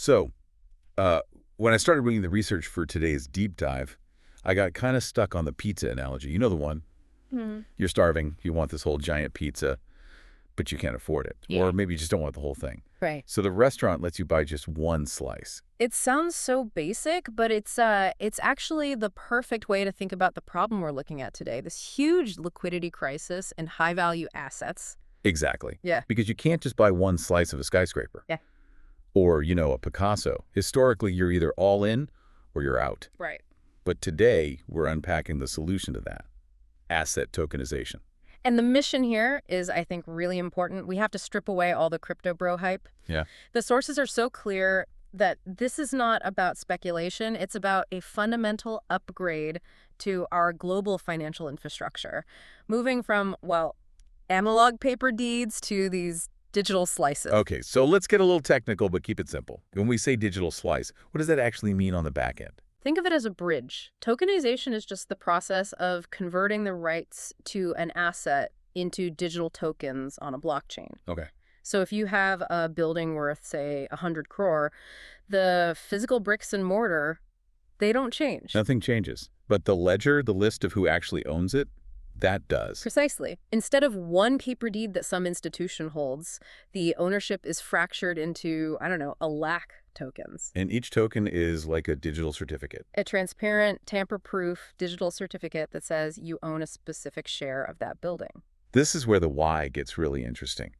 So, when I started reading the research for today's deep dive, I got kind of stuck on the pizza analogy. You know the one? You're starving, you want this whole giant pizza, but you can't afford it. Yeah. Or maybe you just don't want the whole thing. Right. So the restaurant lets you buy just one slice. It sounds so basic, but it's actually the perfect way to think about the problem we're looking at today. This huge liquidity crisis and high-value assets. Exactly. Yeah. Because you can't just buy one slice of a skyscraper. Yeah. Or, a Picasso. Historically, you're either all in or you're out. Right. But today, we're unpacking the solution to that. Asset tokenization. And the mission here is, I think, really important. We have to strip away all the crypto bro hype. Yeah. The sources are so clear that this is not about speculation. It's about a fundamental upgrade to our global financial infrastructure, moving from, well, analog paper deeds to these digital slices. Okay, so let's get a little technical, but keep it simple. When we say digital slice, what does that actually mean on the back end? Think of it as a bridge. Tokenization is just the process of converting the rights to an asset into digital tokens on a blockchain. Okay. So if you have a building worth, say, 100 crore, the physical bricks and mortar, they don't change. Nothing changes. But the ledger, the list of who actually owns it, that does. Precisely. Instead of one paper deed that some institution holds, the ownership is fractured into, I don't know, a lakh tokens. And each token is like a digital certificate. A transparent, tamper-proof digital certificate that says you own a specific share of that building. This is where the why gets really interesting.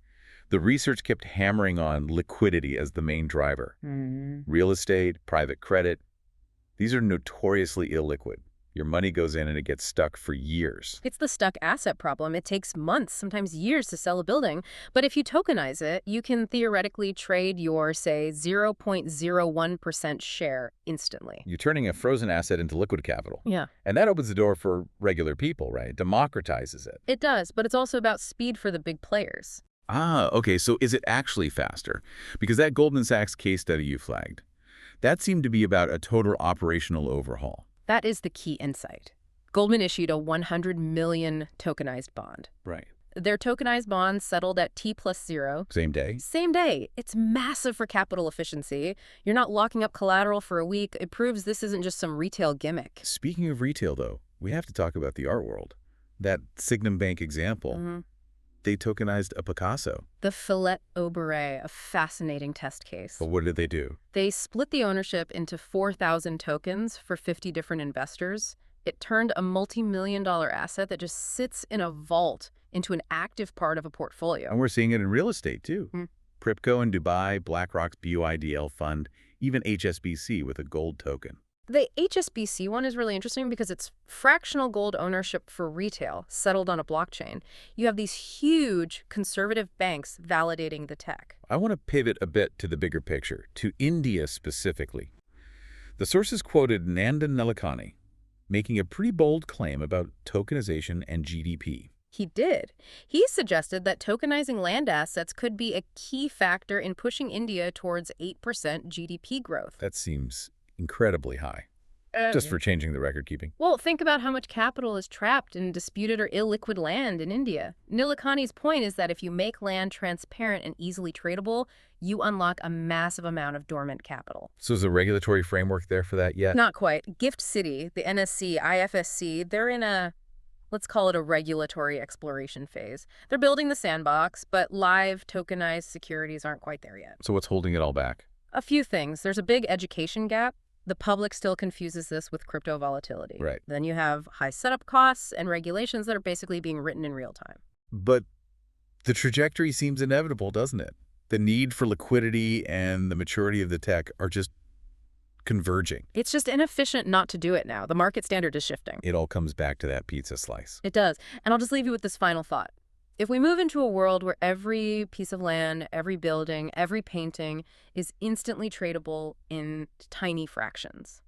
The research kept hammering on liquidity as the main driver. Real estate, private credit, these are notoriously illiquid. Your money goes in and it gets stuck for years. It's the stuck asset problem. It takes months, sometimes years to sell a building. But if you tokenize it, you can theoretically trade your, say, 0.01% share instantly. You're turning a frozen asset into liquid capital. Yeah. And that opens the door for regular people, right? Democratizes it. It does, but it's also about speed for the big players. Ah, okay, so is it actually faster? Because that Goldman Sachs case study you flagged, that seemed to be about a total operational overhaul. That is the key insight. Goldman issued a 100 million tokenized bond. Right. Their tokenized bond settled at T+0. Same day? Same day. It's massive for capital efficiency. You're not locking up collateral for a week. It proves this isn't just some retail gimmick. Speaking of retail, though, we have to talk about the art world. That Sygnum Bank example, they tokenized a Picasso. The Fillet Auburet, a fascinating test case. But what did they do? They split the ownership into 4,000 tokens for 50 different investors. It turned a multi-million-dollar asset that just sits in a vault into an active part of a portfolio. And we're seeing it in real estate, too. Pripco in Dubai, BlackRock's BUIDL fund, even HSBC with a gold token. The HSBC one is really interesting because it's fractional gold ownership for retail settled on a blockchain. You have these huge conservative banks validating the tech. I want to pivot a bit to the bigger picture, to India specifically. The sources quoted Nandan Nilekani making a pretty bold claim about tokenization and GDP. He did. He suggested that tokenizing land assets could be a key factor in pushing India towards 8% GDP growth. That seems incredibly high, just for changing the record keeping. Well, think about how much capital is trapped in disputed or illiquid land in India. Nilekani's point is that if you make land transparent and easily tradable, you unlock a massive amount of dormant capital. So is the regulatory framework there for that yet? Not quite. Gift City, the NSC, IFSC, they're in a, let's call it a regulatory exploration phase. They're building the sandbox, but live tokenized securities aren't quite there yet. So what's holding it all back? A few things. There's a big education gap. The public still confuses this with crypto volatility. Right. Then you have high setup costs and regulations that are basically being written in real time. But the trajectory seems inevitable, doesn't it? The need for liquidity and the maturity of the tech are just converging. It's just inefficient not to do it now. The market standard is shifting. It all comes back to that pizza slice. It does. And I'll just leave you with this final thought. If we move into a world where every piece of land, every building, every painting is instantly tradable in tiny fractions,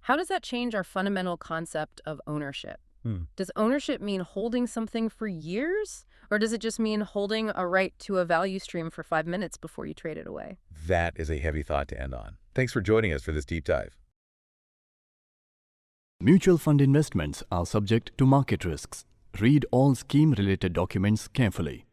how does that change our fundamental concept of ownership? Does ownership mean holding something for years? Or does it just mean holding a right to a value stream for 5 minutes before you trade it away? That is a heavy thought to end on. Thanks for joining us for this deep dive. Mutual fund investments are subject to market risks. Read all scheme-related documents carefully.